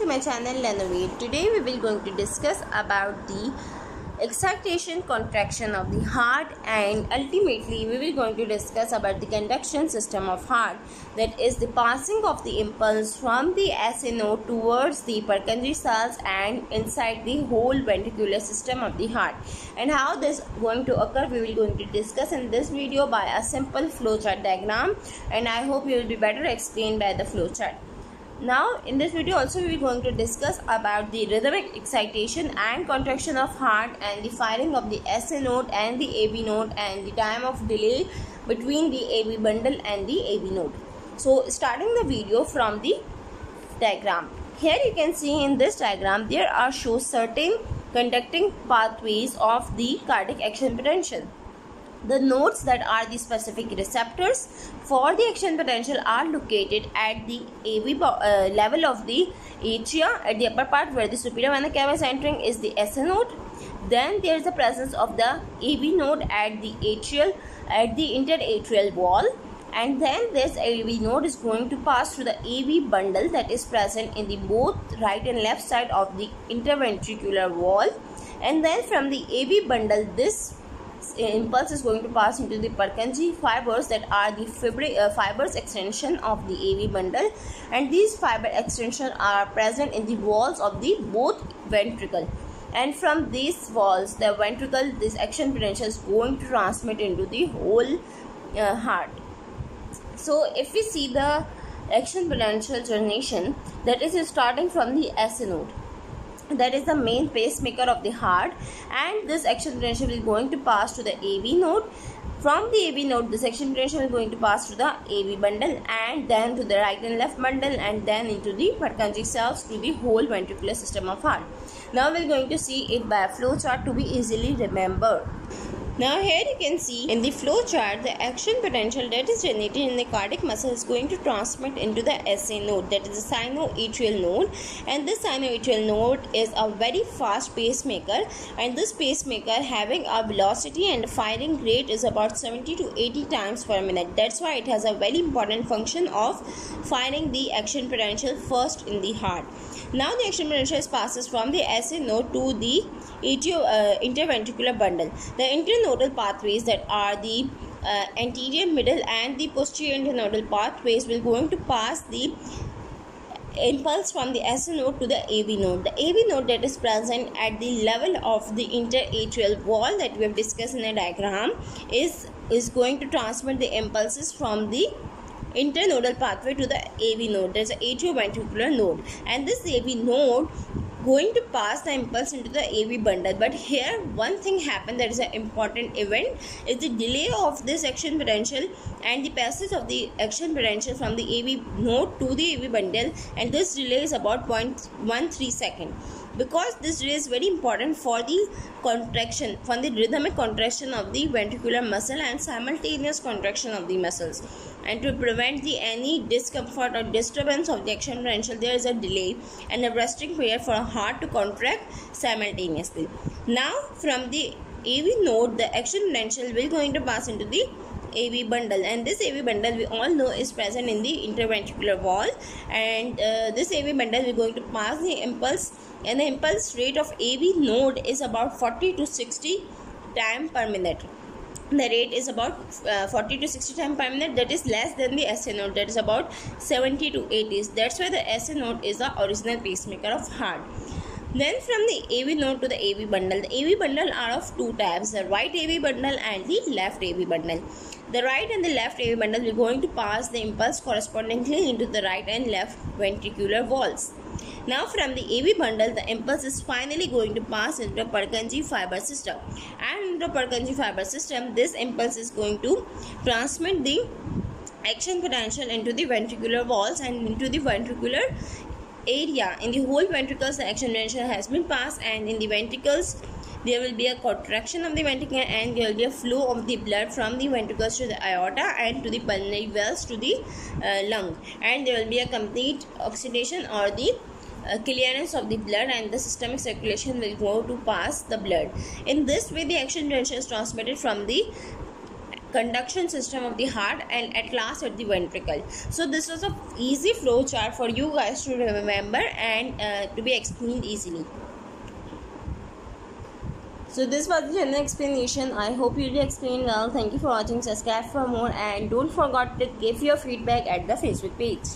to my channel Learnovate. Today we will going to discuss about the excitation, contraction of the heart, and ultimately we will going to discuss about the conduction system of heart, that is the passing of the impulse from the SA node towards the Purkinje cells and inside the whole ventricular system of the heart. And how this going to occur, we will going to discuss in this video by a simple flowchart diagram, and I hope you will be better explained by the flowchart. Now in this video also we are going to discuss about the rhythmic excitation and contraction of heart and the firing of the SA node and the AB node and the time of delay between the AB bundle and the AB node. So starting the video from the diagram. Here you can see in this diagram there are shown certain conducting pathways of the cardiac action potential. The nodes that are the specific receptors for the action potential are located at the AV level of the atria. At the upper part where the superior vena cava is entering is the SA node. Then there is the presence of the AB node at the interatrial wall, and then this AB node is going to pass through the AB bundle that is present in the both right and left side of the interventricular wall, and then from the AB bundle this impulse is going to pass into the Purkinje fibers that are the fibers extension of the AV bundle, and these fiber extensions are present in the walls of the both ventricle, and from these walls the ventricle this action potential is going to transmit into the whole heart. So if we see the action potential generation, that is starting from the SA node, that is the main pacemaker of the heart, and this action potential is going to pass to the AV node. From the AV node this action potential is going to pass to the AV bundle and then to the right and left bundle and then into the Purkinje cells to the whole ventricular system of heart. Now we are going to see it by a flow chart to be easily remembered. Now here you can see in the flow chart the action potential that is generated in the cardiac muscle is going to transmit into the SA node, that is the sinoatrial node, and this sinoatrial node is a very fast pacemaker, and this pacemaker having a velocity and firing rate is about 70 to 80 times per minute. That's why it has a very important function of firing the action potential first in the heart. Now the action potential passes from the SA node to the interventricular bundle. The internodal pathways that are the anterior, middle and the posterior internodal pathways will going to pass the impulse from the SA node to the AV node. The AV node that is present at the level of the interatrial wall that we have discussed in the diagram is going to transmit the impulses from the internodal pathway to the AV node. There is an atrioventricular node, and this AV node going to pass the impulse into the AV bundle. But here one thing happened, that is an important event, is the delay of this action potential and the passage of the action potential from the AV node to the AV bundle, and this delay is about 0.13 second. Because this delay is very important for the contraction, for the rhythmic contraction of the ventricular muscle and simultaneous contraction of the muscles, and to prevent any discomfort or disturbance of the action potential, there is a delay and a resting period for a heart to contract simultaneously. Now from the AV node the action potential will going to pass into the AV bundle, and this AV bundle we all know is present in the interventricular wall, and this AV bundle we are going to pass the impulse, and the impulse rate of AV node is about 40 to 60 times per minute. The rate is about 40 to 60 times per minute, that is less than the SA node, that is about 70 to 80. That's why the SA node is the original pacemaker of heart. Then from the AV node to the AV bundle, the AV bundle are of two types, the right AV bundle and the left AV bundle. The right and the left AV bundle are going to pass the impulse correspondingly into the right and left ventricular walls. Now from the AV bundle the impulse is finally going to pass into the Purkinje fiber system, and in the Purkinje fiber system this impulse is going to transmit the action potential into the ventricular walls and into the ventricular area. In the whole ventricles the action potential has been passed, and in the ventricles there will be a contraction of the ventricle, and there will be a flow of the blood from the ventricles to the aorta and to the pulmonary valves to the lung, and there will be a complete oxidation or the clearance of the blood, and the systemic circulation will go to pass the blood. In this way the action potential is transmitted from the conduction system of the heart, and at last at the ventricle. So this was a easy flow chart for you guys to remember and to be explained easily. So this was the general explanation. I hope you did explain well. Thank you for watching. Subscribe for more and don't forget to give your feedback at the Facebook page.